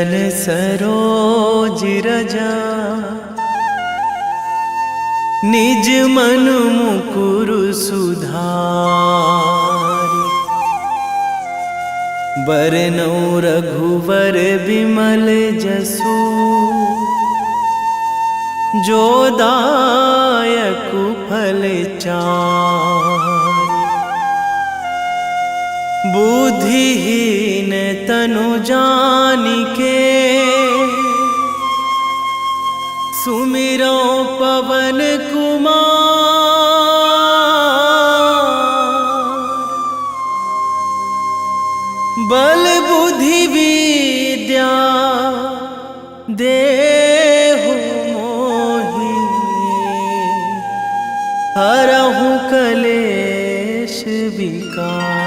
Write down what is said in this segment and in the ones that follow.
चरण सरोज रजा, निज मन मुकुर सुधारि। बरनौ रघुवर बिमल जसु, जो दायक फल चारि। बुद्धिहीन तनु जानिके, सुमिरो पवन कुमार। बल बुद्धि विद्या देहु मोहि, हरहु कलेश विकार।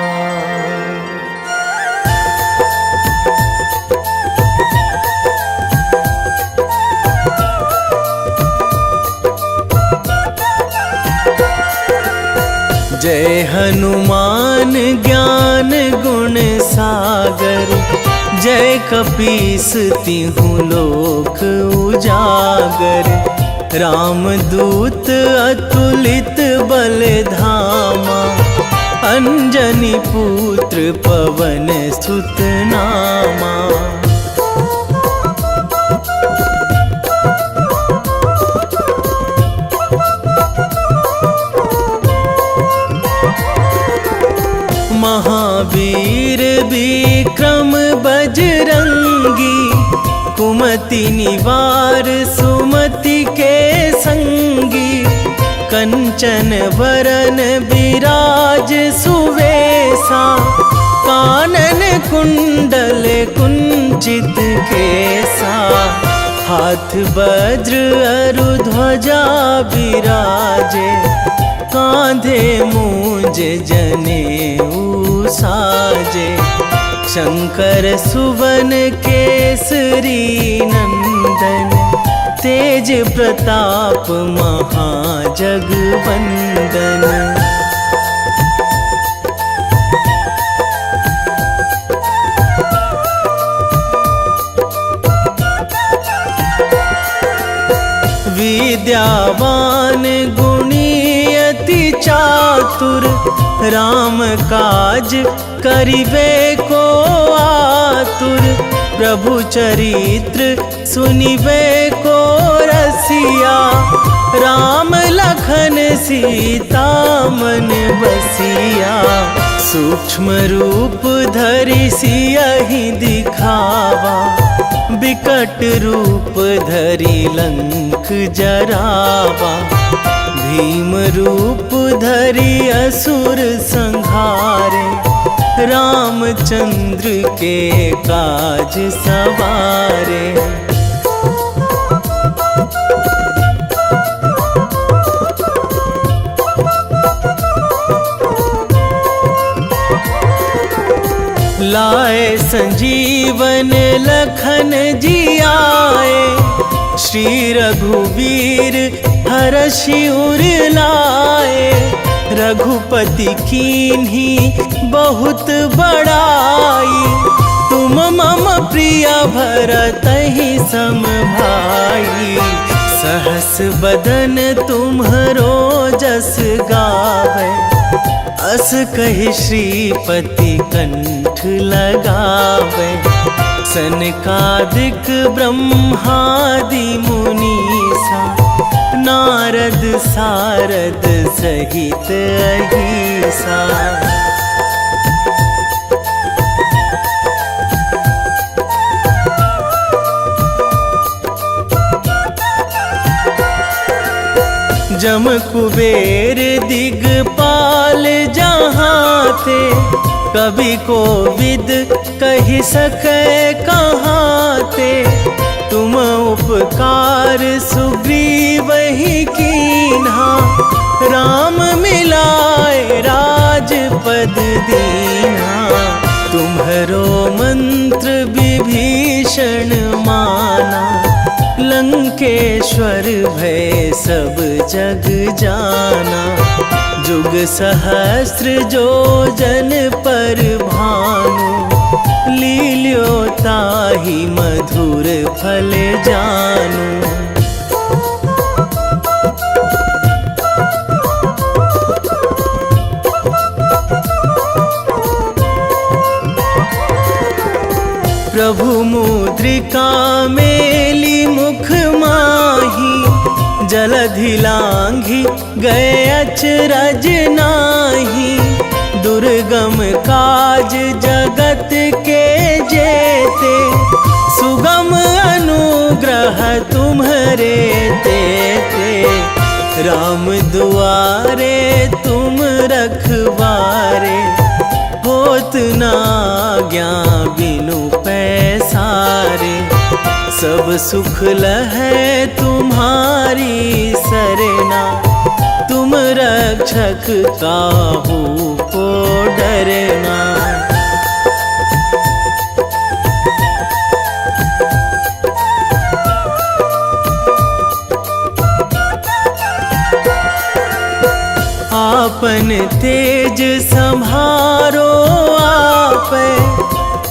जय हनुमान ज्ञान गुण सागर, जय कपीस तिहुँ लोक उजागर। रामदूत अतुलित बल धामा, अंजनी पुत्र पवन सुत नामा। महावीर विक्रम बजरंगी, कुमति निवार सुमति के संगी। कंचन वरन विराज सुवेशा, कानन कुंडल कुंचित केसा। हाथ वज्र अरु ध्वजा विराजे, कांधे मूंज जनेऊ साजे। शंकर सुवन केसरी नंदन, तेज प्रताप महाजगवंदन। विद्यावान गुणी अति चातुर, राम काज करिबे को आतुर। प्रभु चरित्र सुनिबे को रसिया, राम लखन सीता मन बसिया। सूक्ष्म रूप धरि सियहि दिखावा, बिकट रूप धरि लंक जरावा। भीम रूप धरि असुर संहारे, रामचंद्र के काज सवारे। लाए संजीवन लखन जियाए, श्री रघुवीर हरषि उर लाए। रघुपति कीन्ही बहुत बड़ाई, तुम मम प्रिय भरतहि सम भाई। सहस बदन तुम्हरो जस गावै, अस कहि श्रीपति कंठ लगावै। सनकादिक ब्रह्मादि मुनीसा, नारद सारद सहित अहिसा। जम कुबेर दिगपाल जहाँ थे, कवि कोविद कहि सकै कहाँ ते। तुम उपकार सुग्रीवहि कीन्हा, राम मिलाए राजपद दीन्हा। तुम्हरो मंत्र विभीषण माना, लंकेश्वर भय सब जग जाना। जुग सहस्त्र जो जन पर भानु, लील्यो ताहि मधुर फल जानू। प्रभु मुद्रिका मेली मुख माही, जलधि लांघी गए अचरज नाही। दुर्गम काज जगत के जेते, सुगम अनुग्रह तुम्हरे तेते। राम दुआरे तुम रखवारे, होत ना आज्ञा बिनु पैसारे। सब सुख लहै तुम्हारी सरना, तुम रक्षक काहू को डरना। आपन तेज संभारो आपै,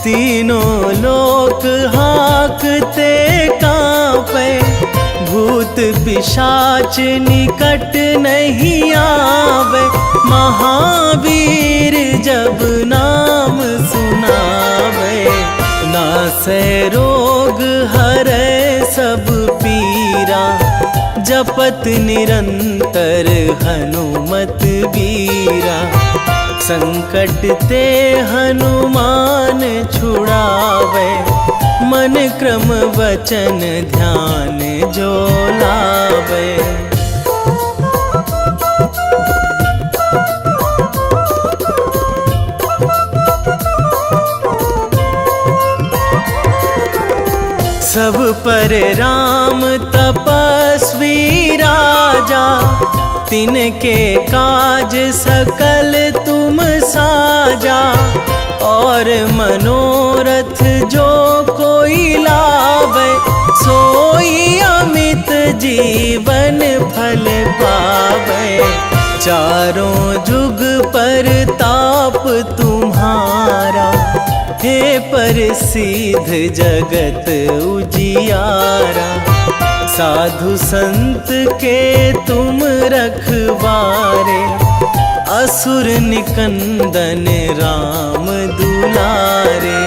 तीनों लोक हाकते कांपै। भूत पिशाच निकट नहीं आवे, महावीर जब नाम सुनावे। नासै रोग हरै सब पीरा, जपत निरंतर हनुमत बीरा। संकट ते हनुमान छुड़ावे, मन क्रम वचन ध्यान जो लावे। सब पर राम तपस्वी राजा, तिनके काज सकल तुम साजा। और मनोरथ जो कोई लावे, सोई अमित जीवन फल पावे। चारों जुग पर ताप तुम्हारा, हे प्रसिद्ध जगत उजियारा। साधु संत के तुम रखवारे, असुर निकंदन राम दुलारे।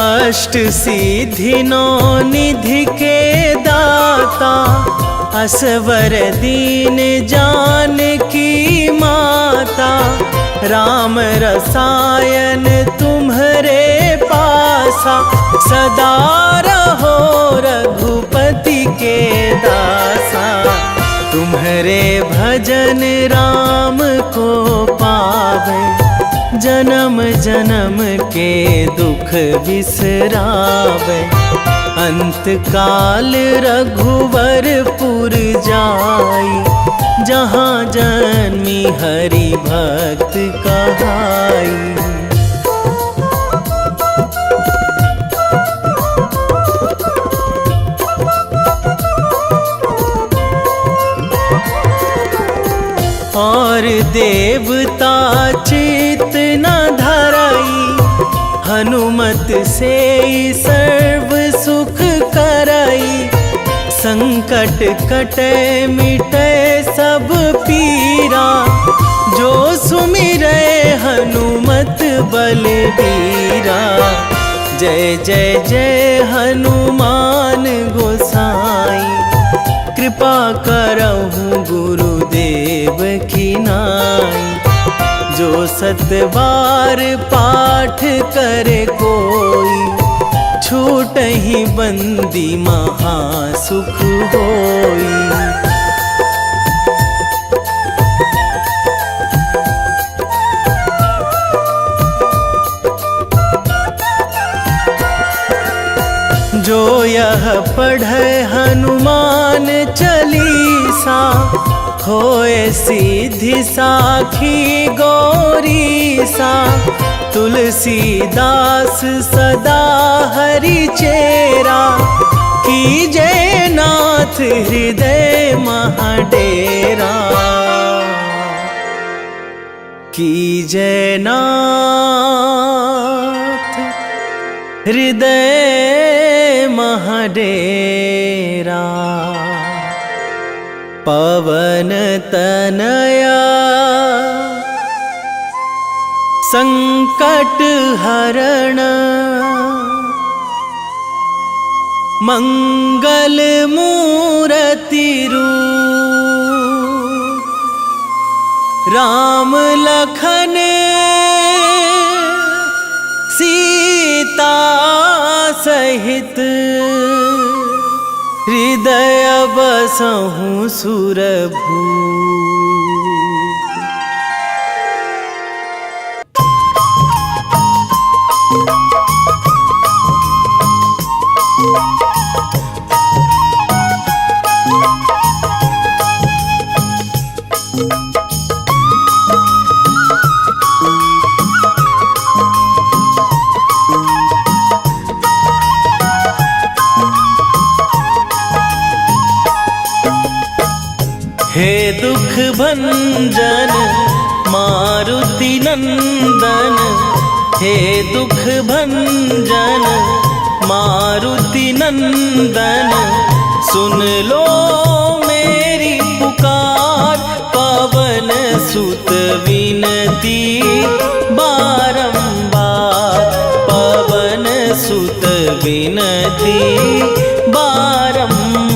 अष्ट सिद्धि नौ निधि के दाता, असवर दीन जानकी माता। राम रसायन तुम्हरे पासा, सदा रहो रघुपति के दासा। तुम्हरे भजन राम को पावे, जन्म जन्म के दुख बिसरावे। अंत काल रघुवरपुर जाई, जहाँ जन्मी हरि भक्त कहाई। और देवता चित न धराई, हनुमत से सर्व सुख कराई। संकट कटे मिटे सब पीरा, जो सुमिरै हनुमत बलबीरा। जय जय जय हनुमान गोसाई, कृपा करहु गुरुदेव की नाई। जो सतबार पाठ करे कोई, छूटहि बंदी महासुख होई। जो यह पढ़े हनुमान चालीसा, होए सीधी साखी गौरीसा। तुलसीदास सदा हरि चेरा, कीजे नाथ हृदय महाडेरा, कीजे नाथ हृदय महाडेरा। पवन तनया संकट हरण, मंगल मूर्ति रूप, राम लखन सीता सहित, हृदय बसहु सुरभूप। हे दुख भंजन मारुति नंदन, हे दुख भंजन मारुति नंदन, सुन लो मेरी पुकार। पवन सुत विनती बारंबार, पवन सुत विनती बारंबार।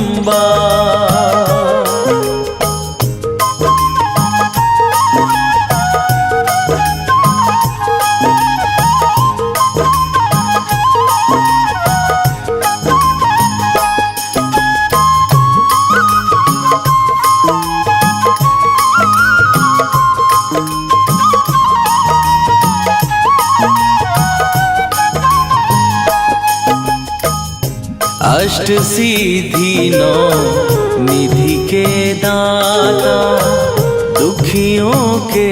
अष्ट सिद्धि नौ निधि के दाता, दुखियों के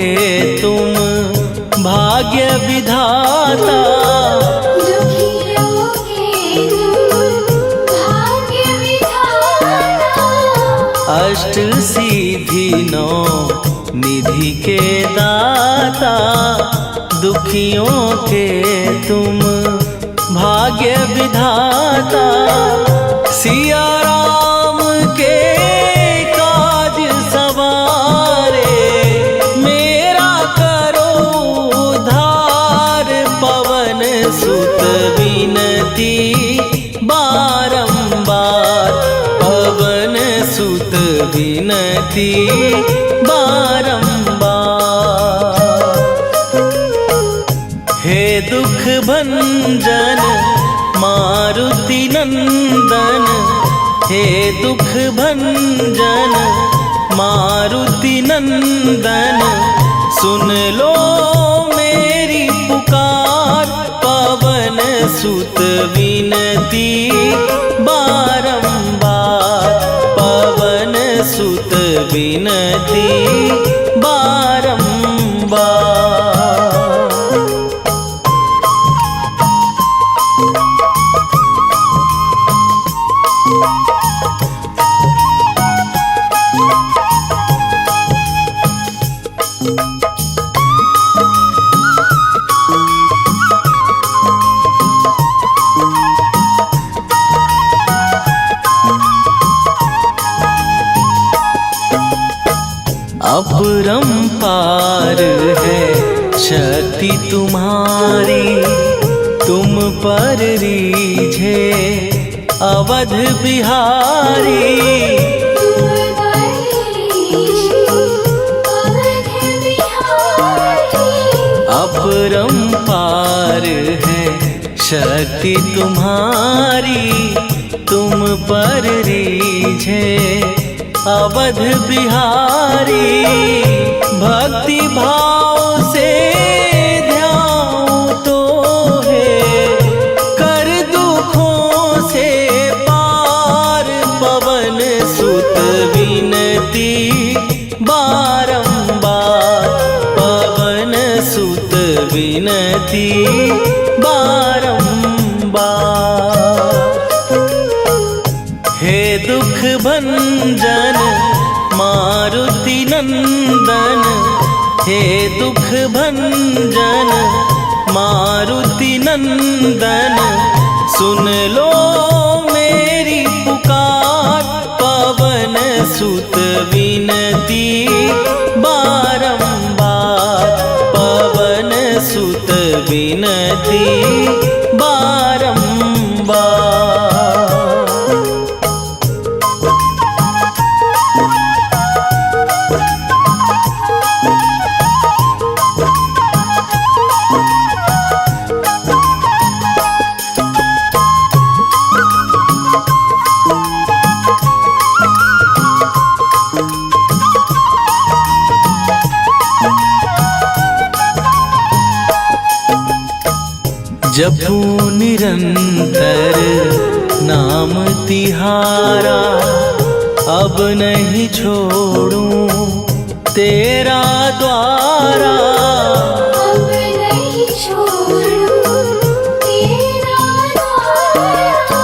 तुम भाग्य विधाता। दुखियों के तुम भाग्य विधाता। अष्ट सिद्धि नौ निधि के दाता, दुखियों के तुम भाग्य विधाता। सिया राम के काज सवारे, मेरा करो उद्धार। पवन सुत विनती बारंबार, पवन सुत विनती बारंबार। हे दुख भंजन मारुति नंदन, हे दुख भंजन मारुति नंदन, सुन लो मेरी पुकार। पवन सुत विनती बारंबार, पवन सुत विनती बारंबार। अपरंपार है शक्ति तुम्हारी, तुम पर रीझे अवध बिहारी। अपरंपार है शक्ति तुम्हारी, तुम पर रीझे अवध बिहारी। भक्ति भाव से ध्यान तो है, कर दुखों से पार। पवन सुत विनती बारंबार, पवन सुत विनती बारंबार। नंदन हे दुख भंजन मारुति नंदन सुन लो मेरी पुकार। पवन सुत विनती बारंबार, पवन सुत विनती बारंबार। जपू निरंतर नाम तिहारा, अब नहीं छोड़ूं तेरा द्वारा। अब नहीं छोड़ूं तेरा द्वारा।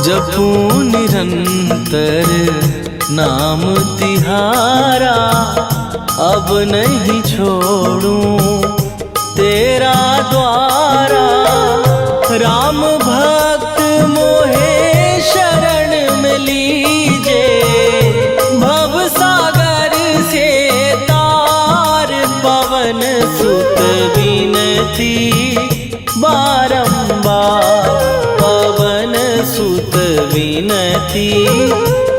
जपू निरंतर नाम तिहारा, अब नहीं छोड़ूं तेरा द्वारा। राम भक्त मोहे शरण में लीजे, भव सागर से तार। पवन सुत विनती बारंबार, पवन सुत विनती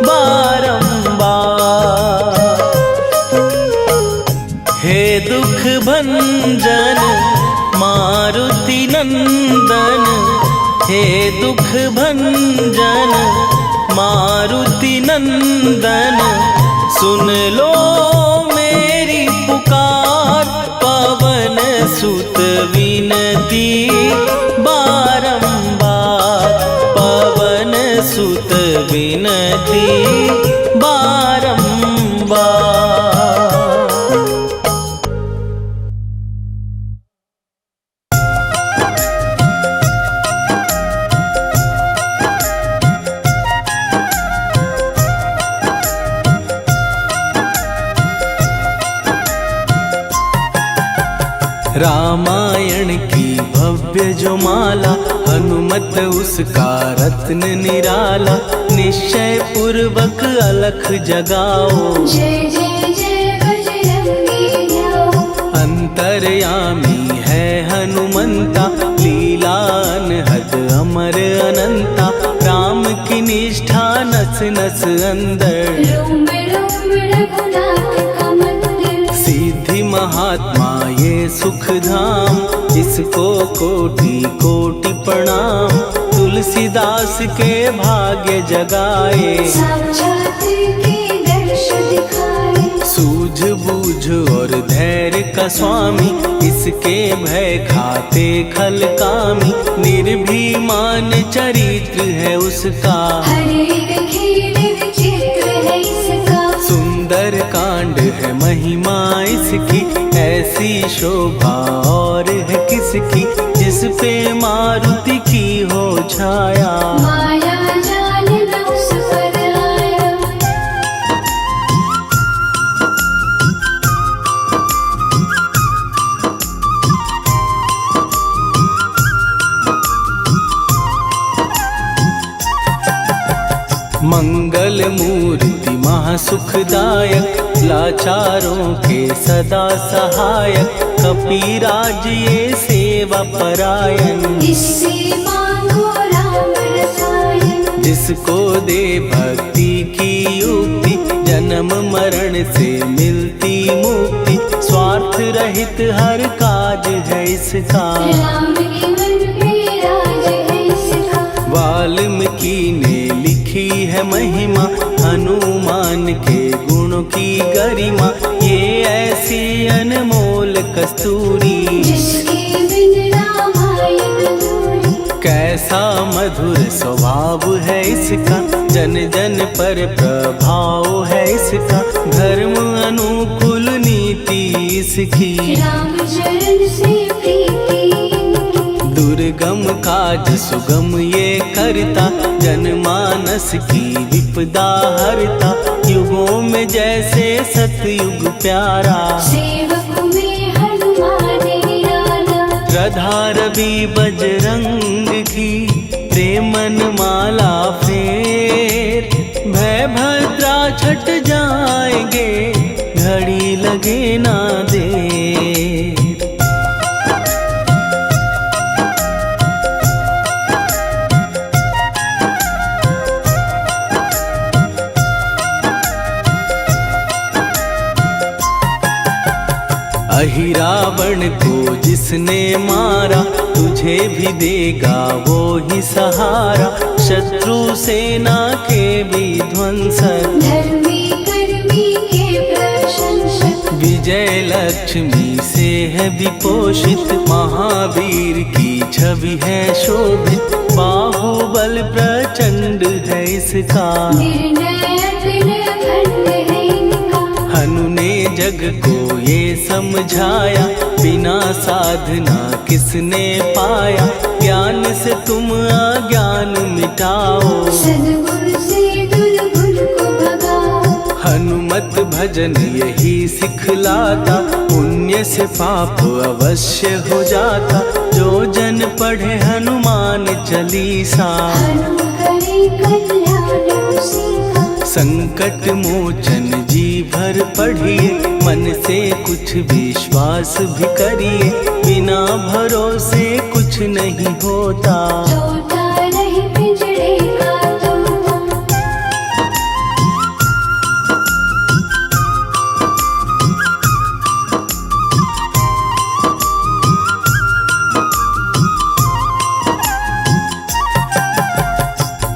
बारंबार। हे दुख भंजन मारुति नंदन, हे दुख भंजन मारुति नंदन सुन लो मेरी पुकार। पवन सुत विनती बारंबार, पवन सुत विनती बारंबार। रामायण की भव्य जो माला, हनुमत उसका रत्न निराला। निश्चय पूर्वक अलख जगाओ, जय जय जय बजरंगी जाओ। अंतर्यामी है हनुमंता, लीला अनहद अमर अनंता। राम की निष्ठा नस नस अंदर, रोम रोम रघुनाथ का मंदिर। सिद्धि महात्मा ये सुख धाम, इसको कोटि कोटि प्रणाम। तुलसीदास के भाग्य जगाए, साक्षात के दर्श दिखाए। सूझ बूझ और धैर्य का स्वामी, इसके भय खाते खल कामी। निर्भीमान चरित्र है उसका, हर एक खेल विचित्र है इसका। सुंदर कांड है महिमा इसकी, ऐसी शोभा और है किसकी। जिस पे मारुति की हो छाया, माया जाल न उस पर आया। मंगल मूर्ति महासुखदायक, लाचारों के सदा सहायक। कपीराज ये सेवा परायण, इससे मांगो राम रसायन। जिसको दे भक्ति की युक्ति, जन्म मरण से मिलती मुक्ति। स्वार्थ रहित हर काज है इसका, राम के मन पे राज है इसका। वाल्मीकि ने लिखी है महिमा, हनुमान के गुणों की गरिमा। ये ऐसी अनमोल कस्तूरी, जिसके बिन रामायण अधूरी। कैसा मधुर स्वभाव है इसका, जन जन पर प्रभाव है इसका। धर्म अनुकूल नीति इसकी, राम चरण से प्रीति। दुर्गम काज सुगम ये करता, जनमानस मानस की विपदा हरता, युगों में जैसे सतयुग प्यारा। सेवक में हनुमान निराला, श्रद्धा रवि बजरंग की, प्रेमन माला फेर। भय भद्रा छट जाएंगे, घड़ी लगे ना देर। अहि रावण को जिसने मारा, तुझे भी देगा वो ही सहारा। शत्रु सेना के विध्वंसक, धर्मी कर्मी के प्रशंसक। विजय लक्ष्मी से है विपोषित, महावीर की छवि है शोभित। बाहुबल प्रचंड है इसका, निर्णय अखंड है इनका। हनु ने जग को ये समझाया, बिना साधना किसने पाया। ज्ञान से तुम अज्ञान मिटाओ, सद्गुरु से दुर्गुण को भगाओ। हनुमत भजन यही सिखलाता, पुण्य से पाप अवश्य हो जाता। जो जन पढ़े हनुमान चालीसा, हनुम करे कल्याण उसी का। संकट मोचन जी भर पढ़िए, मन से कुछ विश्वास भी करिए। बिना भरोसे कुछ नहीं होता, तोता नहीं पिंजरे का तोता।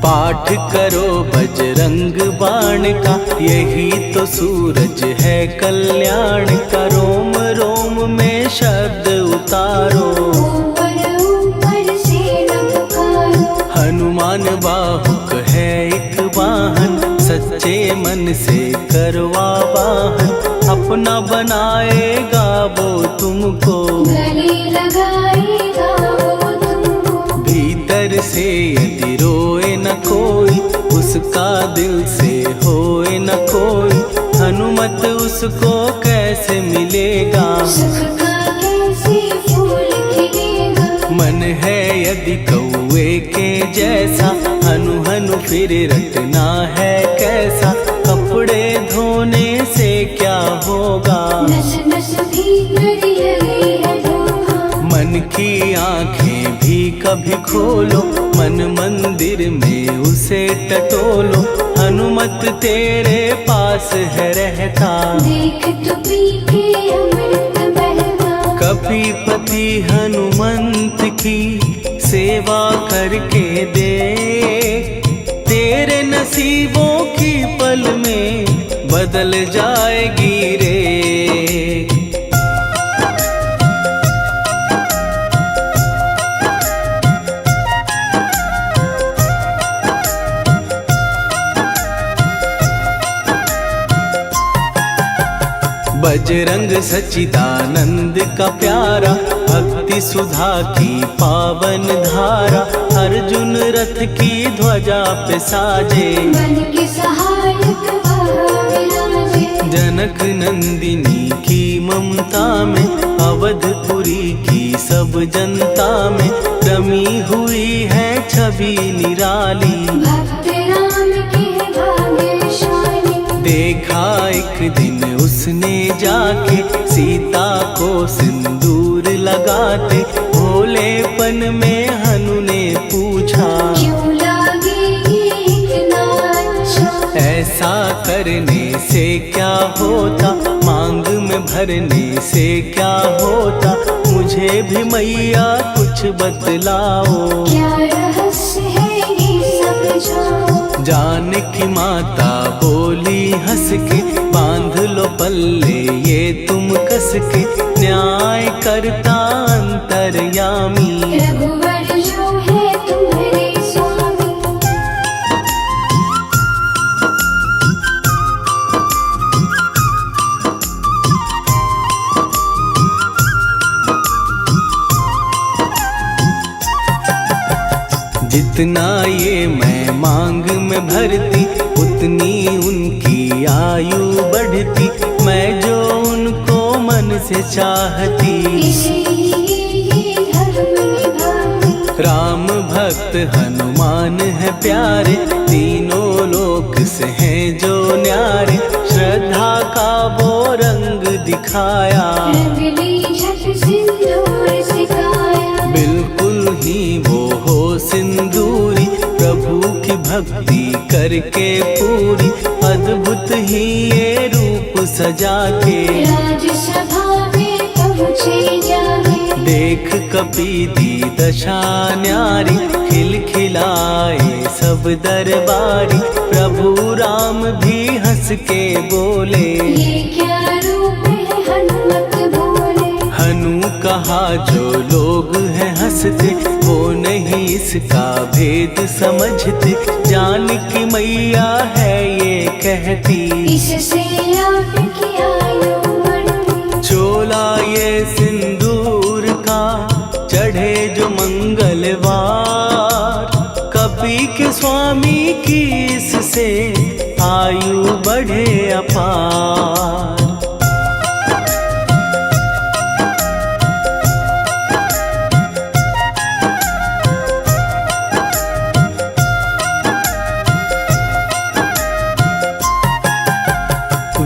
पाठ करो बजरंग बाण का, यही तो सूरज है कल्याण का। रोम रोम में शब्द उतारो, ऊपर ऊपर से न पुकारो। हनुमान बाहुक है एक वाहन, सच्चे मन से करवा वाहन। अपना बनाएगा वो तुमको, गले लगाएगा वो तुमको। भीतर से यदि रोए न कोई, उसका दिल से होए न कोई। हनुमत उसको कैसे मिलेगा, सुख का कैसे फूल खिलेगा। मन है यदि कौए के जैसा, हनु हनु फिर रटना है कैसा। कपड़े धोने से क्या होगा, नस नस भीतर लगी है धोखा। मन की आंखें भी कभी खोलो, मन मंदिर में उसे टटोलो। हनुमत तेरे पास है रहता, देख तो पी के अमृत बहता। कपीपति हनुमंत की सेवा करके दे। तेरे नसीबों की पल में बदल जाएगी रे। बजरंग सच्चिदानंद का प्यारा, भक्ति सुधा की पावन धारा। अर्जुन रथ की ध्वजा पे साजे, मन के सहायक वह विराजे। जनक नंदिनी की ममता में, अवधपुरी की सब जनता में। रमी हुई है छवि निराली, भक्त राम के भाग्यशाली। देखा एक दिन उसने जाके, सीता को सिंदूर लगाते। भोलेपन में हनु ने पूछा, क्यों लागे ये इतना अच्छा। ऐसा करने से क्या होता, मांग में भरने से क्या होता। मुझे भी मैया कुछ बतलाओ, क्या रहस्य है ये सब जाओ। जानकी माता बोली हंस के, बांध लो पल्ले ये तुम कस के। न्याय करता अंतर्यामी, रघुवर जो है तुम्हारे स्वामी। जित जितना ये मैं मांग में भरती उतनी उनकी आयु बढ़ती, मैं जो उनको मन से चाहती। इसीलिए धर्म निभाती। राम भक्त हनुमान है प्यारे, तीनों लोक से हैं जो न्यारे, श्रद्धा का वो रंग दिखाया, रंगली झट सिंदूर सिखाया। बिल्कुल ही वो हो सिंदूरी, प्रभु की भक्ति करके पूरी, अद्भुत ही ये रूप सजा के, राजसभा में पहुँचे जाके। देख कपीदी दशा न्यारी, खिलखिलाए सब दरबारी, प्रभु राम भी हंस के बोले, ये क्या रूप है हनुमत बोले। हनु कहा जो लोग हैं हंसते, वो नहीं इसका भेद समझते, जान की मैया है ये कहती, इससे आपकी आयु बढ़ती। चोला ये सिंदूर का चढ़े जो मंगलवार, कपी के स्वामी की इससे आयु बढ़े अपार।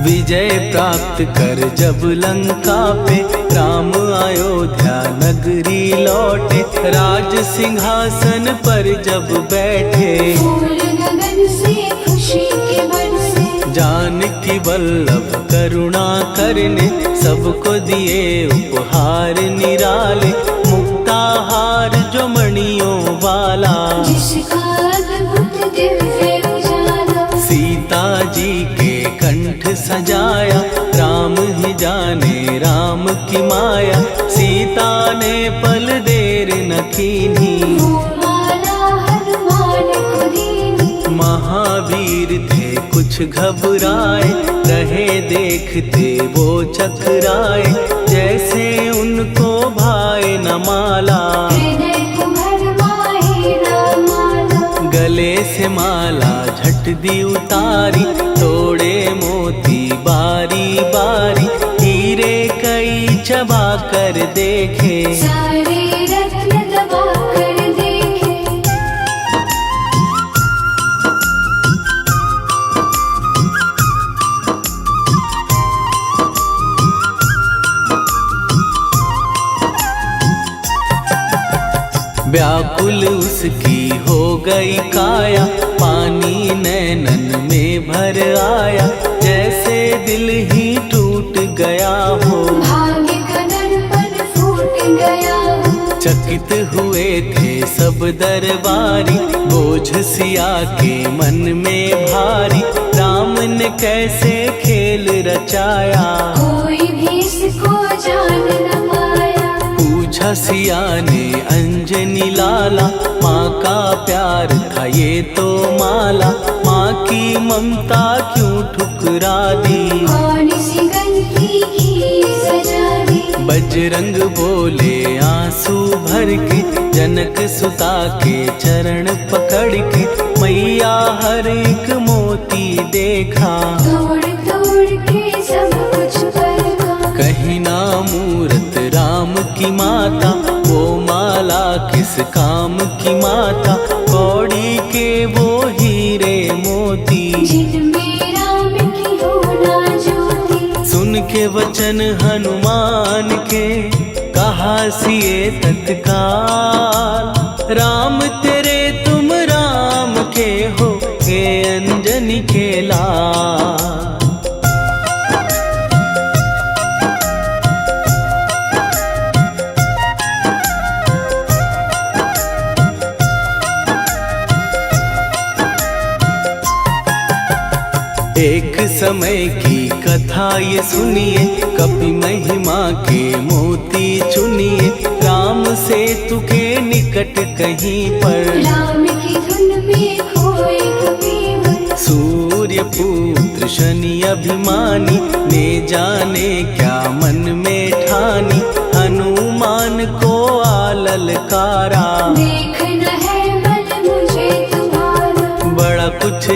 विजय प्राप्त कर जब लंका पे, राम अयोध्या नगरी लौटे, राज सिंहासन पर जब बैठे, फूल गगन से खुशी के बरसे। जानकी वल्लभ करुणा करने, सबको दिए उपहार निराले, मुक्ताहार जो मणियों वाला, जिसका अद्भुत दिव्य उजाला। सीता जी के कंठ सजाया, राम ही जाने राम की माया, सीता ने पल देर न कीन्ही, वो माला हनुमान को दीनी। महावीर थे कुछ घबराए, रहे देखते वो चकराए, जैसे उनको भाए न माला, हृदय को भरमाए न माला। गले से माला झट दी उतारी, तोड़े मोती बारी बारी, हीरे कई चबा कर देखे, सारे रत्न दबा कर देखे। व्याकुल उसकी हो गई काया, पानी नैनन में भर आया, जैसे दिल ही टूट गया हो, भाग्य का दर्पण फूट गया हो। चकित हुए थे सब दरबारी, बोझ सिया के मन में भारी, राम ने कैसे खेल रचाया, कोई भी इसको जान न पाया। पूछा सिया ने अंजनी लाला, माँ का प्यार था ये तो माला, माँ की ममता क्यों ठुकरा दी, कौन सी गलती की सजा दी। बजरंग बोले आंसू भर के, जनक सुता के चरण पकड़ के, मैया हर एक मोती देखा, तोड़ तोड़ के सब कुछ परखा। कहीं ना मूरत राम की माता, वो माला किस काम की माता, कौड़ी के वो हीरे मोती, जिनमें राम की हो ना ज्योति। सुन के वचन हनुमान के, कहा सिए तत्काल, राम तेरे तुम राम के हो, हे अंजनी के लाल। एक समय की कथा ये सुनिए, कपि महिमा के मोती चुनिए, राम सेतु के निकट कहीं पर, राम की धुन में खोए कबीर। सूर्य पुत्र शनि अभिमानी, ने जाने क्या मन में ठानी, हनुमान को आललकारा, देखना है बल मुझ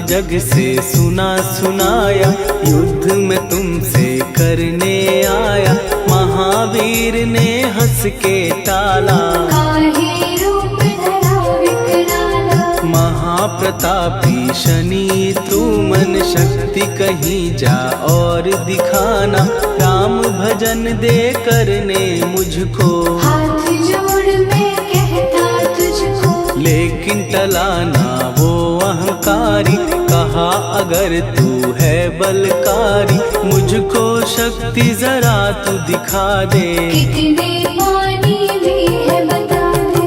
जग से सुना सुनाया, युद्ध में तुमसे करने आया। महावीर ने हंस के टाला, काहे रूप धरा विकराला। महाप्रतापी शनि तू मन शक्ति कहीं जा और दिखाना। राम भजन दे करने मुझको, हाथ जोड़ मैं कहता तुझको। लेकिन टला ना वो अहंकारी, कहा अगर तू है बलकारी, मुझको शक्ति जरा तू दिखा दे। कितने पानी में है बता दे।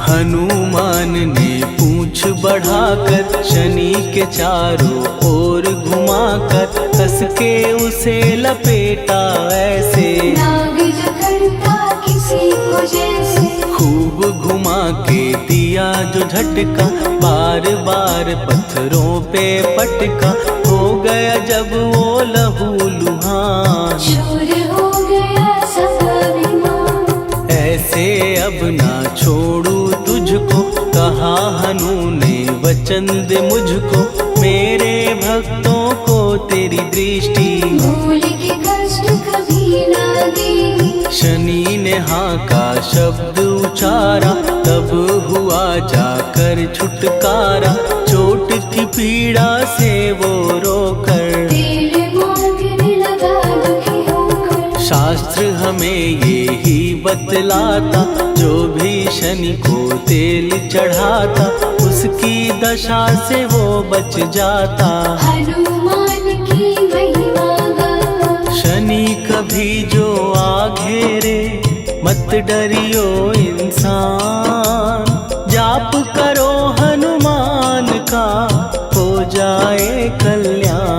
हनुमान ने पूंछ बढ़ाकर शनि के चारों ओर घुमाकर, कस के उसे लपेटा ऐसे। नाग जो करता किसी को जैसे, खूब घुमा के दिया जो झटका, बार बार पत्थरों पे पटका। हो गया जब वो लहू लुहान, चूर हो गया सब अभिमान। ऐसे अब ना छोड़ू तुझको, कहा हनु ने वचन दे मुझको। मेरे भक्तों को तेरी दृष्टि, भूल के कष्ट कभी ना देगी। शनि ने हाँ का शब्द उचारा, तब हुआ जाकर छुटकारा। चोट की पीड़ा से वो रोकर, तेल मांगने लगा दुखी होकर। शास्त्र हमें ये ही बतलाता, जो भी शनि को तेल चढ़ाता, उसकी दशा से वो बच जाता। हनुमान की महिमा गाता, शनि कभी जो आ घेरे, मत डरियो इंसान। जाप करो हनुमान का, हो जाए कल्याण।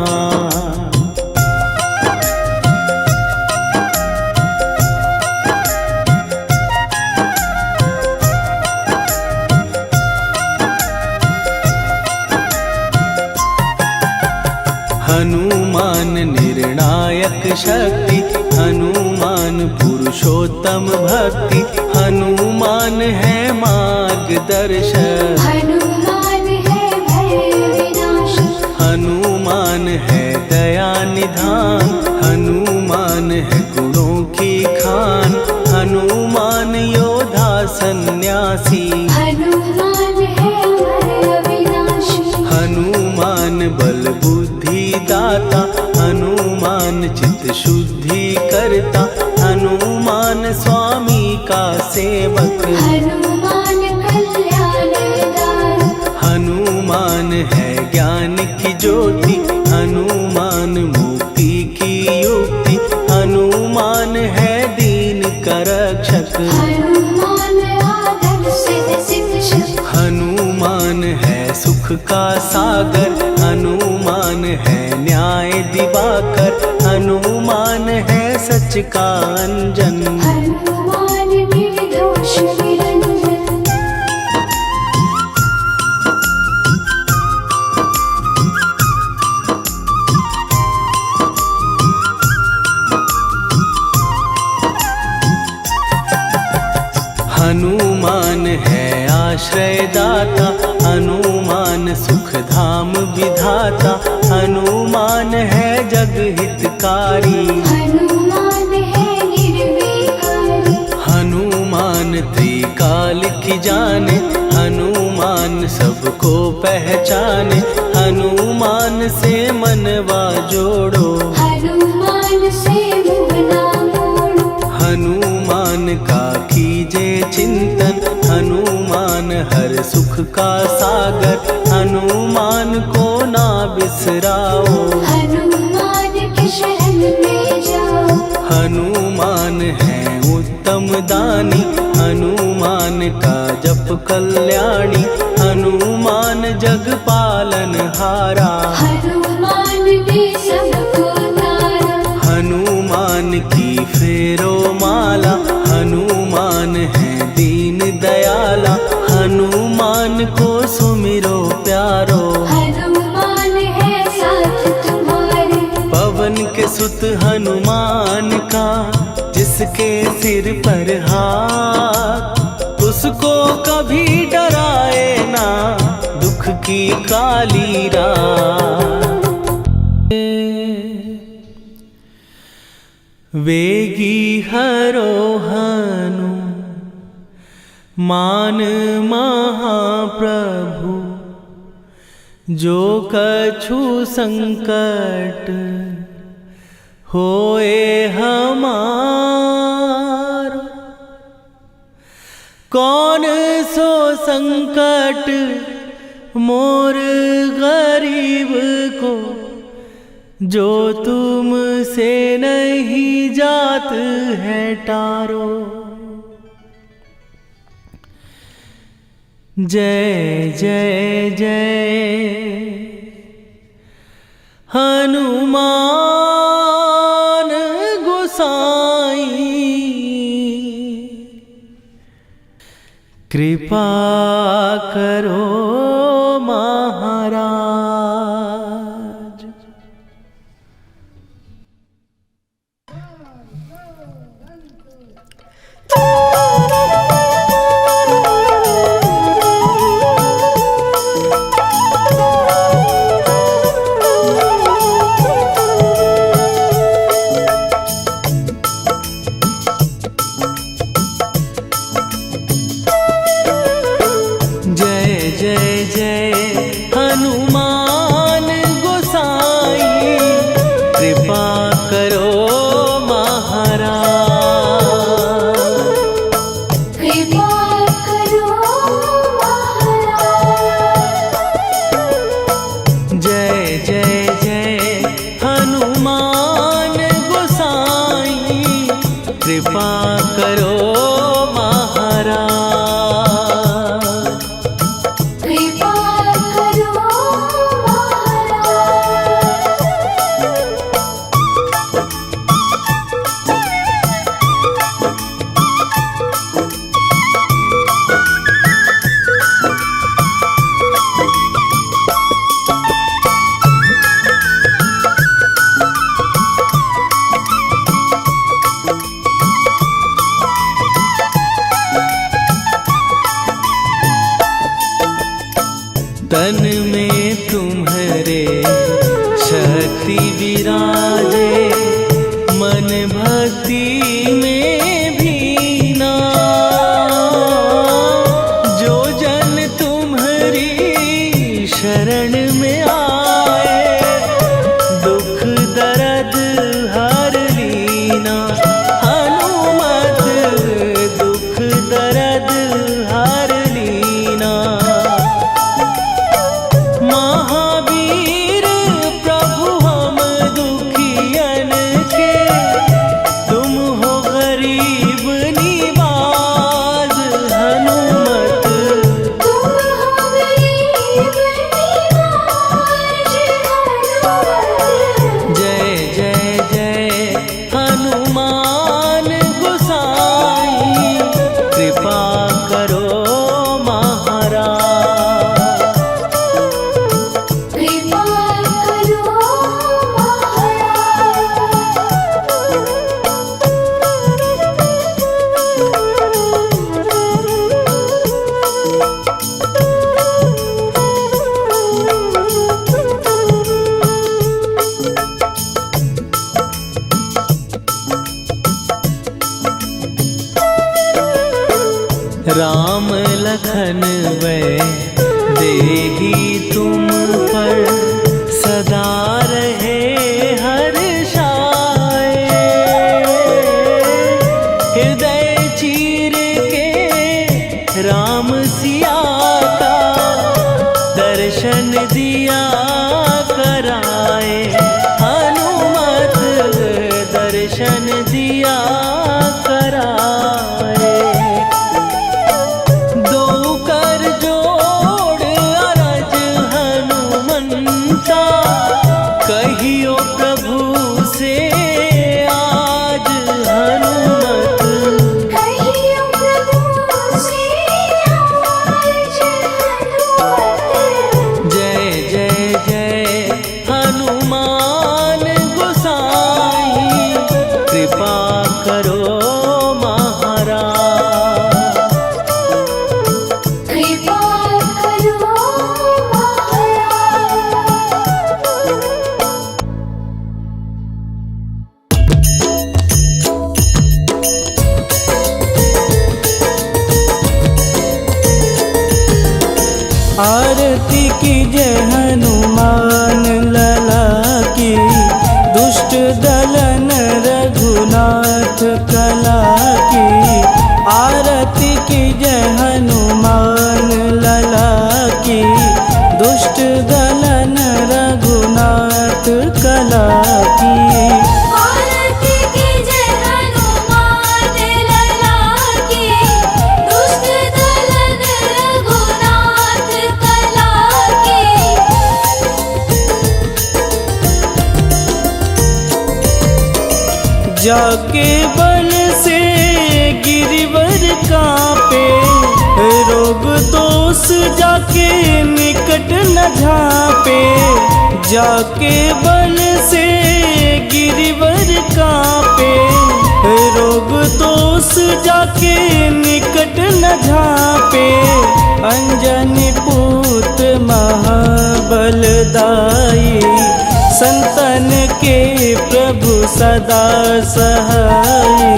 हनुमान निर्णायक शक्ति, हनुमान पुरुषोत्तम भक्ति। हनुमान है मार्गदर्शक, हनुमान है भय विनाशक। हनुमान है दया निधान, हनुमान है गुणों की खान। हनुमान योद्धा सन्यासी, हनुमान है भय विनाशी। हनुमान बल बुद्धि दाता, हनुमान चित्त शुद्धि करता। हनुमान स्वामी का सेवक, हनुमान कल्याणदायक। हनुमान है ज्ञान की ज्योति, हनुमान मुक्ति की युक्ति। हनुमान है दीन का रक्षक, हनुमान आदर से शिक्षक। हनुमान है सुख का सागर, हनुमान है न्याय दिवाकर। हनुमान है सच का अंजन, हनुमान निर्दोष निरंजन। हनुमान है आश्रय दाता, हनुमान सुख धाम विधाता। हनुमान है जग हितकारी, हनुमान है निर्विकारी। हनुमान त्रिकाल की जाने, हनुमान सबको पहचाने। हनुमान से मनवा जोड़ो, हनुमान से मुँह ना मोड़ो। हनुमान का कीजे चिंतन, हनुमान हर सुख का सागर। हनुमान को ना बिसराओ, हनुमान के शरण में जाओ। हनुमान है उत्तम दानी, हनुमान का जप कल्याणी। हनुमान जग पालन हारा, हनुमान ने सबको तारा। हनुमान की फेरो माला, हनुमान है दीन दयाला। हनुमान को सुमिरो प्यारो, हनुमान है साथ जिसके सिर पर हाथ उसको कभी डराए ना दुख की काली रात। वेगी हरोहनु मान महाप्रभु जो कछु संकट होए हमार। कौन सो संकट मोर गरीब को जो तुमसे नहीं जात है टारो। जय जय जय हनुमान गोसाई कृपा करो महाराज। जय जय हनुमान गोसाई कृपा करो महाराज। कृपा करो महाराज। जय जय जय हनुमान गोसाई कृपा करो महाराज। तन में तुम्हारे शक्ति विराजे मन भक्ति में भीना। जो जन तुम्हारी शरण में आए दुख दर्द हर लीना। हनुमत दुख दर्द हर लीना। महावीर प्रभु हम दुखियन के तुम हो गरीब निवाज। हनुमत तुम हो गरीब निवाज। जय जय जय हनुमान गोसाई कृपा करो महाराज। कृपा करो राम लखन वै देही तुम पर सदा रहे हर्षाए। हृदय चीर के राम सिया का दर्शन दिया कराए। हनुमत दर्शन दिया कराए। दो कर जोड़ अरज हनुमंता करो महाराज। कृपा करो महाराज। आरती कीजय हनुमान लला की, दुष्ट दलन रघुनाथ कला की। आरती कीजय हनुमान लला की, दुष्ट दलन रघुनाथ कला की। आरती कीजय हनुमान लला की, दुष्ट दलन रघुनाथ कला की। जाके बल से गिरिवर कांपे, रोग दोष जाके निकट न झांपे। जाके बल से गिरिवर कांपे, रोग दोष जाके निकट न झांपे। अंजनी पूत महाबलदाई, संतन के प्रभु सदा सहाई।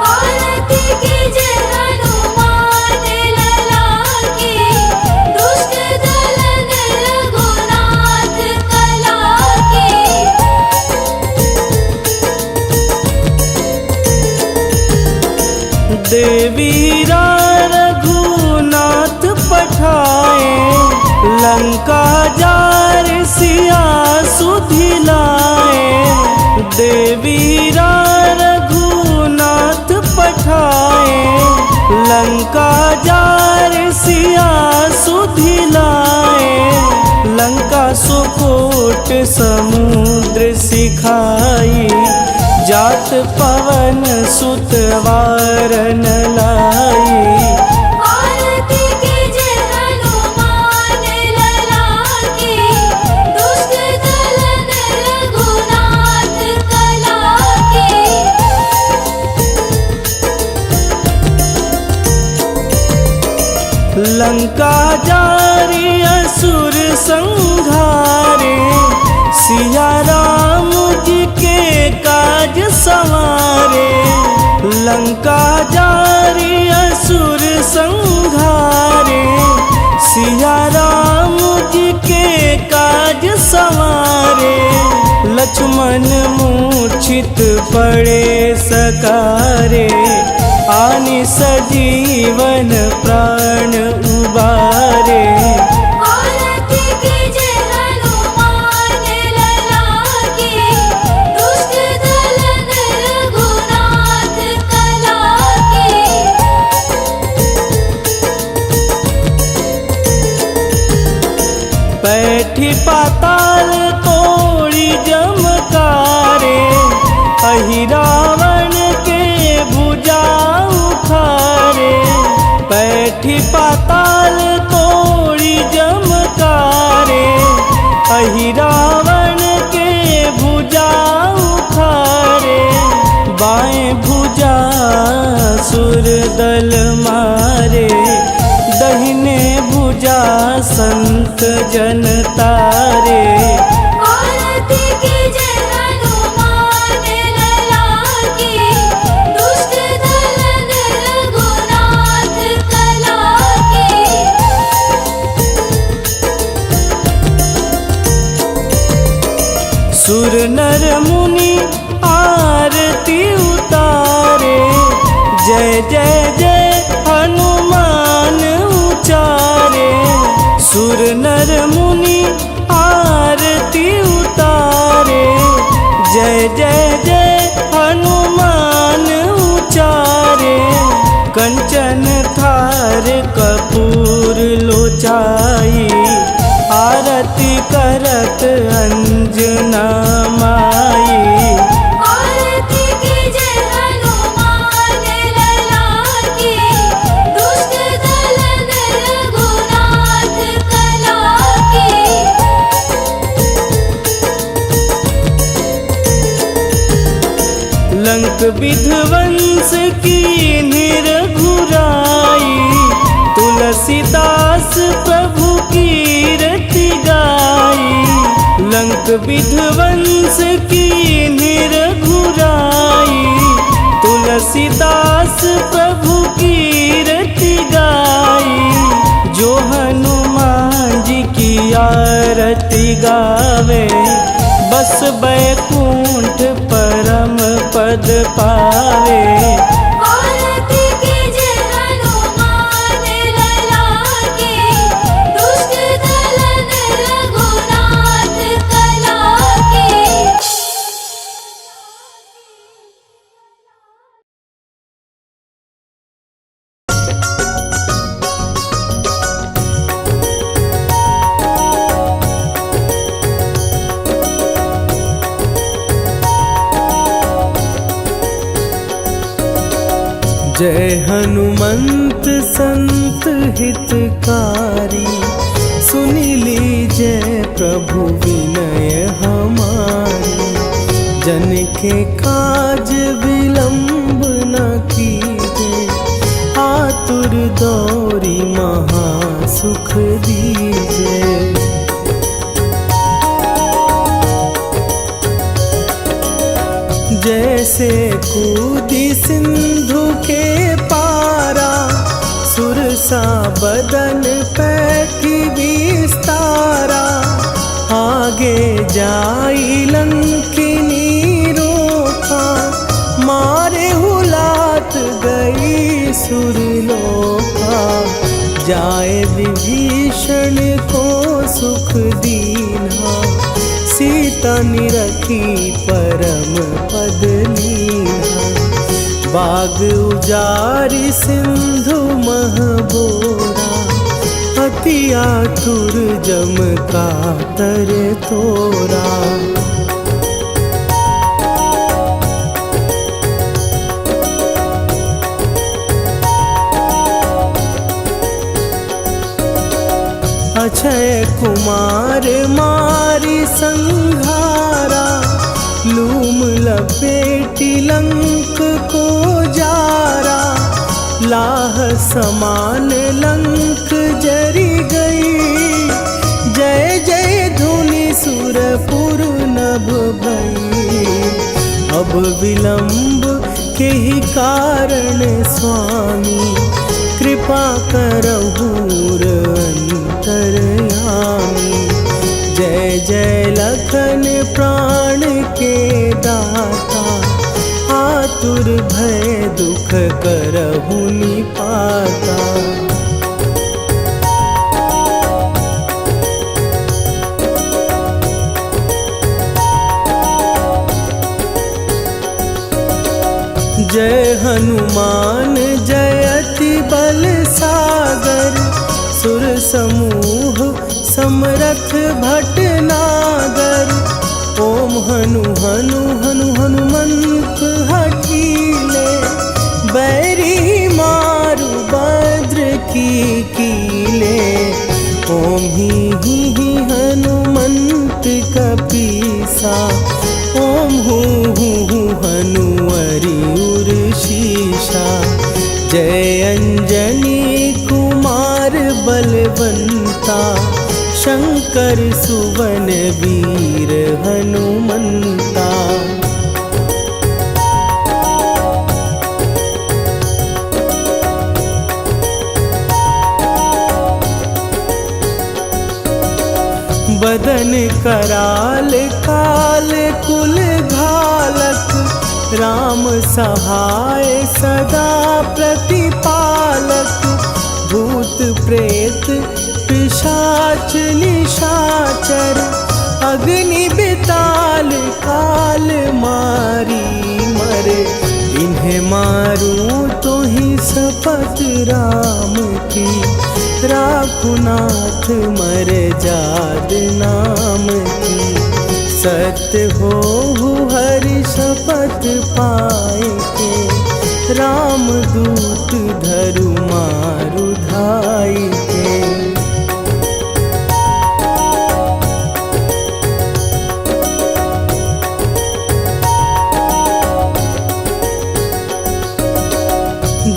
आरती कीजय हनुमान लला की, दुष्ट दलन रघुनाथ कला की। देवीरा रघुनाथ पठाए, लंका जार सिया सुधिलाए। देवीरा रघुनाथ पठाए, लंका जार सिया सुधिलाए। लंका सुकोट समुद्र सिखाई, जात पवन सुत वारन लाई। आरती कीजय हनुमान लला की, दुष्ट दलन रघुनाथ कला की। लंका जारी असुर संघारे, सिया राम जी के काज संवारे। लंका जारी असुर संघारे, सिया राम जी के काज संवारे। लक्ष्मण मूर्छित पड़े सकारे, आनि सजीवन प्राण उबारे। आरती कीजय हनुमान लला की, दुष्ट दलन रघुनाथ कला की। बैठी पाताल तोड़ी जमकारे, अहि रावण के भुजा उखारे। बैठी पाताल तोड़ी जमकारे, अहि रावण के भुजा उखारे। बाएं भुजा सुर दल मारे, दहिने भुजा संत जन तारे। आरती कीजय हनुमान लला की, दुष्ट दलन रघुनाथ कला की। सुर नर मुनि आरती उतारे, जय जय जय हनुमान उचारे। सुर नर मुनि आरती उतारे, जय जय जय हनुमान उचारे। कंचन थार कपूर लोचाई, आरती करत अंजना माई। आरती कीजय हनुमान लला की, दुष्ट दलन रघुनाथ कला की। लंक विध्वंस की निरघुराई, तुलसीदास प्रभु कीर्ति गाई। लंक विध्वंस की निरघुराई, तुलसीदास प्रभु कीर्ति गाई। जो हनुमान जी की आरती गावे, बस बैकुंठ परम पद पावे। आरती कीजे हनुमान लला की, दुष्ट दलन रघुनाथ कला की। जय हनुमंत संत हितकारी, सुन लीजय प्रभु विनय हमारी। जन के काज विलंब न कीजे, आतुर दौरी महासुख दीजे। जैसे कूदी सिंधु के पारा, सुरसा बदन पैठी विस्तारा। आगे जाई लंकिनी रोका, मारे हुलात गई सुरलोका। जाए विभीषण को सुख दीन्हा, सीता निरखी परम पद लीन्हा। बाग उजारि सिंधु महबोरा, अति आतुर जम कातर तोरा। अक्षय कुमार मारी संघारा, लूम लपेटी लंक को जारा। लाह समान लंक जरी गई, जय जय धुनि सुरपुर नभ भई। अब विलंब के ही कारण स्वामी, कृपा करहु अंतरयामी। जय जय लखन प्राण के दाता, आतुर भय दुख करहु निपाता। जय हनुमान जयति बल सागर, सुर समूह समरथ भटनागर। ओम हनु हनु हनु हनुमंत हठीले, बैरी मारु भद्र की कीले। ओम ही हनुमंत कपीसा, ओम हूँ हनुवरि उर शीशा। जय अंजनी कुमार बलवंता, शंकर सुवन वीर हनुमंता। बदन कराल काल कुल घालक, राम सहाय सदा प्रतिपालक। भूत प्रेत पिशाच निशाचर, अग्नि बिताल काल मारी मरे। इन्हें मारूं तो ही शपथ राम की, राखुनाथ मर जाद नाम की। सत्य हो हरि शपथ पाए के, राम दूत धरु मारु धाई के।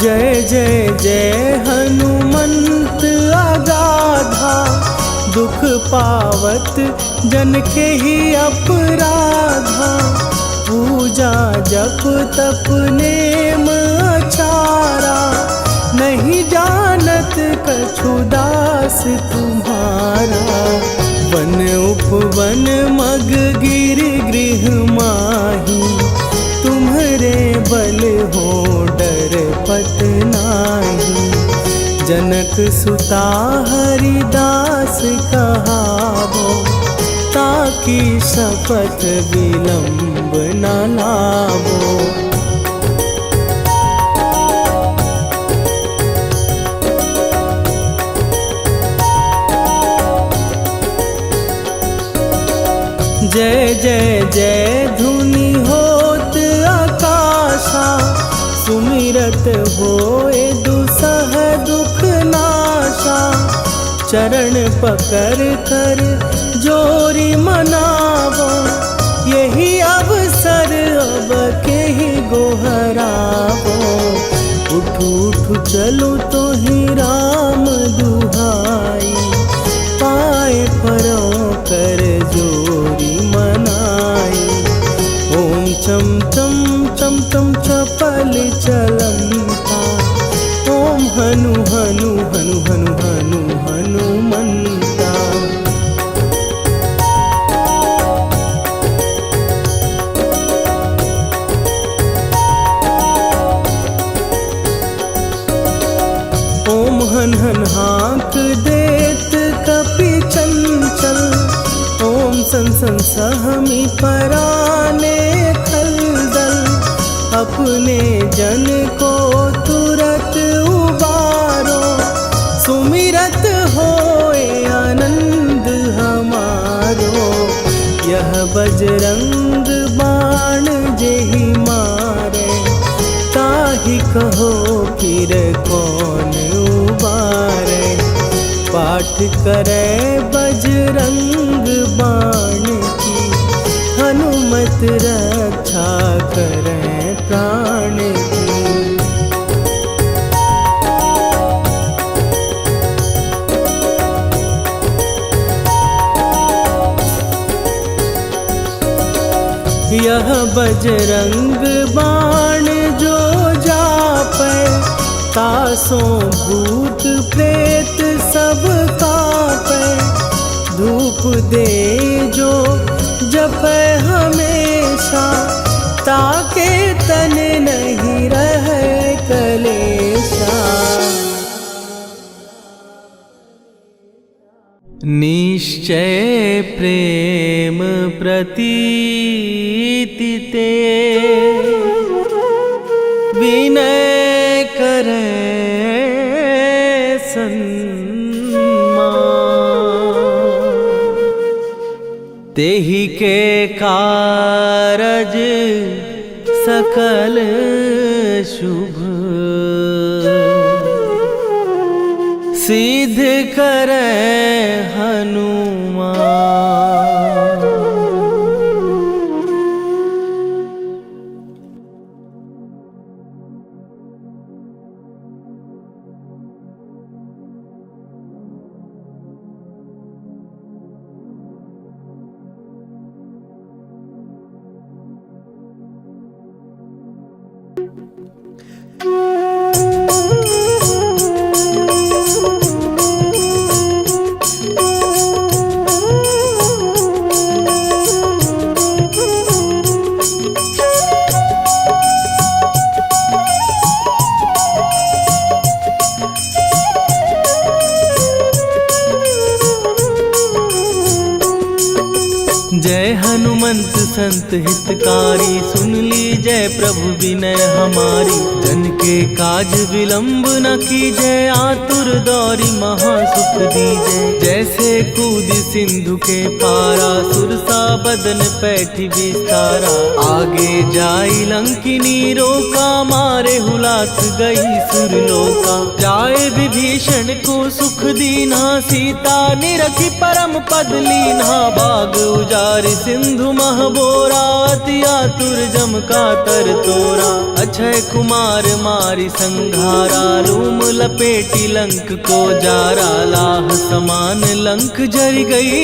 जय जय जय हनुमंत अगाधा, दुख पावत जन के ही अपराधा। पूजा जप तप नेम अचारा, नहीं जानत कछु दास तुम्हारा। वन उपवन मग गिर गृह माही, तुम्हरे बल हो डर पत नाही। जनक सुता हरिदास कहावो, ताकि शपथ विलंब न लावो। जय जय जय धुनि होत आकाशा, सुमिरत होए दुसह दुख नाशा। चरण पकड़ कर जोरी मनावो, यही अवसर अब के ही गोहरावो। उठ उठ चलो तो ही राम दुहाई, पाए परों कर जोरी मनाई। ओम चम चम चम चम चपल चलंता, ओम हनु हनु हनु हनु हनु हनुमंता। ओम हन हन हाँक देत कपि चंचल, ओम सन सन सहमी पराने खलदल। अपने जन को तुरत उबारो, सुमिरत होए आनंद हमारो। यह बजरंग बाण जेहि मारे, ताहि कहो फिर कौन उबारे। पाठ करे बजरंग बाण की, हनुमत रक्षा करे प्राण की। यह बजरंग बाण जो जापै, तासों भूत प्रेत सब कापै। धूप दे जो जपै हमेशा, ताके तन नहीं रहे कलेशा। निश्चय प्रेम प्रतीति ते, विनय करे सन्मान। तेहि के कारज सकल शुभ, सिद्ध करे हनुमान। जय हनुमंत संत हितकारी, सुन लीजय प्रभु विनय हमारी। जन के काज विलंब न कीजय, आतुर दौरी महासुख दीजय। जैसे कूद सिंधु के पारा, सुरसा बदन पैठी विस्तारा। आगे जाई लंकिनी रोका, मारे हुलात गई सुरलोका। जाए विभीषण को सुख दीना, सीता निरखी परम पद लीना। बाग उजारि सिंधु महबो घोरा अति आतुर जम का तर तोरा। अक्षय कुमार मारी संघारा रूम लपेटी लंक को जारा। लाह समान लंक जर गई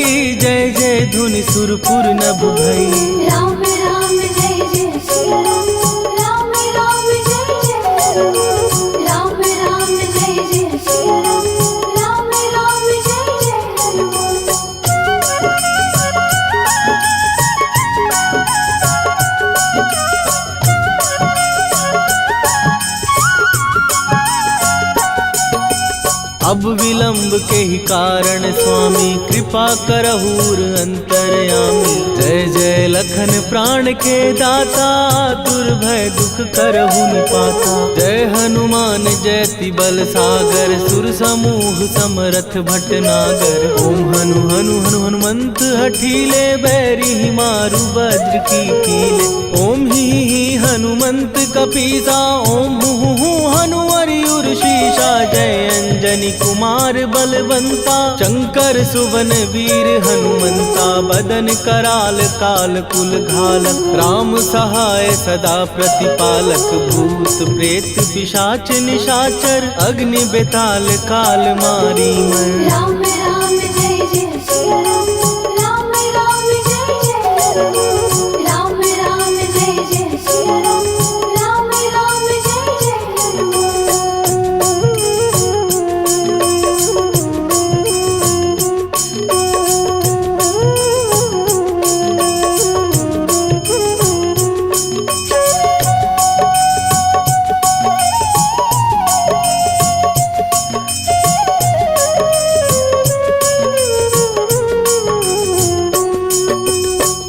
जय जय धुनि सुरपुर नभ भई। राम राम जय जय सिया राम, राम राम जय जय हनुमान। राम राम जय जय सिया राम, राम राम जय जय हनुमान। अब विलंब के ही कारण स्वामी कृपा करहूर अंतरयामी। जय जय लखन प्राण के दाता दुर्भय दुख करहु निपाता। जय हनुमान जयति बल सागर सुर समूह समरथ भटनागर। ओम हनु हनु हनु हनुमंत हठीले बैरी मारु वज्र की कीले। ओम ही हनुमंत कपीसा ओम हु हनुवरियुर शीशा। जय अंजनी कुमार बलवंता शंकर सुवन वीर हनुमंता। बदन कराल काल कुल घालक राम सहाय सदा प्रतिपालक। भूत प्रेत पिशाच निशाचर अग्नि बेताल काल मारी मैं। राम राम जय जय सिया राम, राम राम जय जय हनुमान। राम राम जय जय सिया राम, राम राम जय जय हनुमान।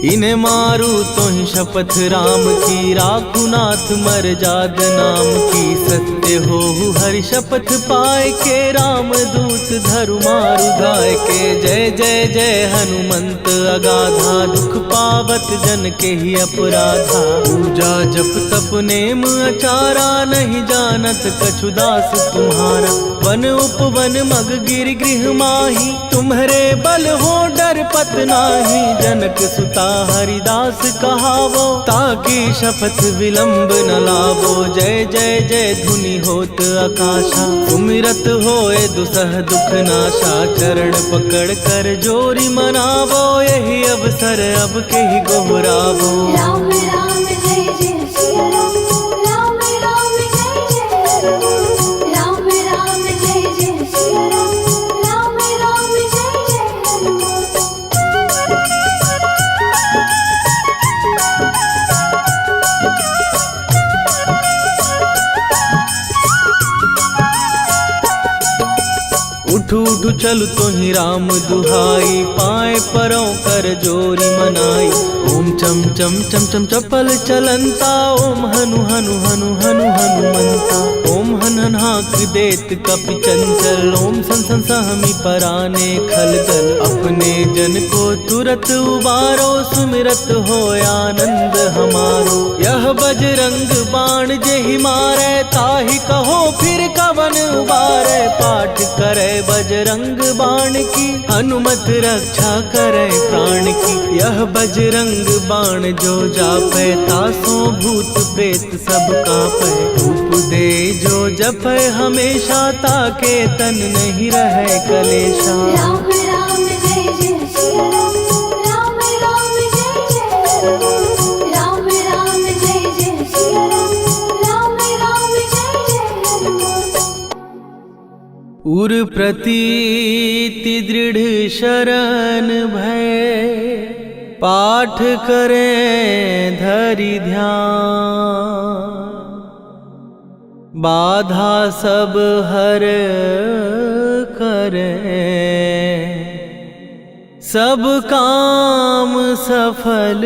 इन्हें मारू तो ही शपथ राम की। राखू नाथ मर जाद नाम की। सत्य हो हरि शपथ पाए के राम दूत धरु मारु धाय के। जय जय जय हनुमंत अगाधा दुख पावत जन के ही अपराधा। पूजा जप तप नेम अचारा नहीं जानत कछु दास तुम्हारा। वन उपवन मग गिर गृह माही तुम्हारे बल हो डर पत नाही। जनक सुता हरिदास कहावो ताकि शपथ विलंब न लावो। जय जय जय धुनि होत आकाशा सुमिरत होए दुसह दुख नाशा। चरण पकड़ कर जोरी मनावो यही अवसर अब के ही गोहरावो। राम राम जय जय सिया राम, राम राम जय जय हनुमान। राम राम जय जय सिया राम, राम राम जय जय हनुमान। उठू उठू चल तो ही राम दुहाई। पाए परों कर जोरी मनाई। ओम चम चम चम चम चपल चलंता। ओम हनु हनु हनु हनु हनुमंता। ओम हन हन हाक देत कपि चंचल। ओम सन सन सहमी पराने खलदल। अपने जन को तुरत उबारो सुमिरत हो आनंद हमारो। यह बजरंग बाण जेहि मारे ताहि कहो फिर कवन उबारे। पाठ करे बजरंग बाण की हनुमत रक्षा करे प्राण की। यह बजरंग बाण जो जापे तासो भूत प्रेत सब कापे। धूप दे जो जपे हमेशा ताके तन नहीं रहे कलेशा। राम राम जय जय सिया राम, राम राम जय जय हनुमान। राम राम जय जय सिया राम, राम राम जय जय हनुमान। उर प्रतीति दृढ़ शरण भय। पाठ करें धरि ध्यान। बाधा सब हर करें। सब काम सफल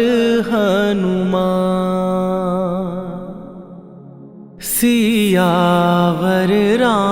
हनुमान। सियावर रामचंद्र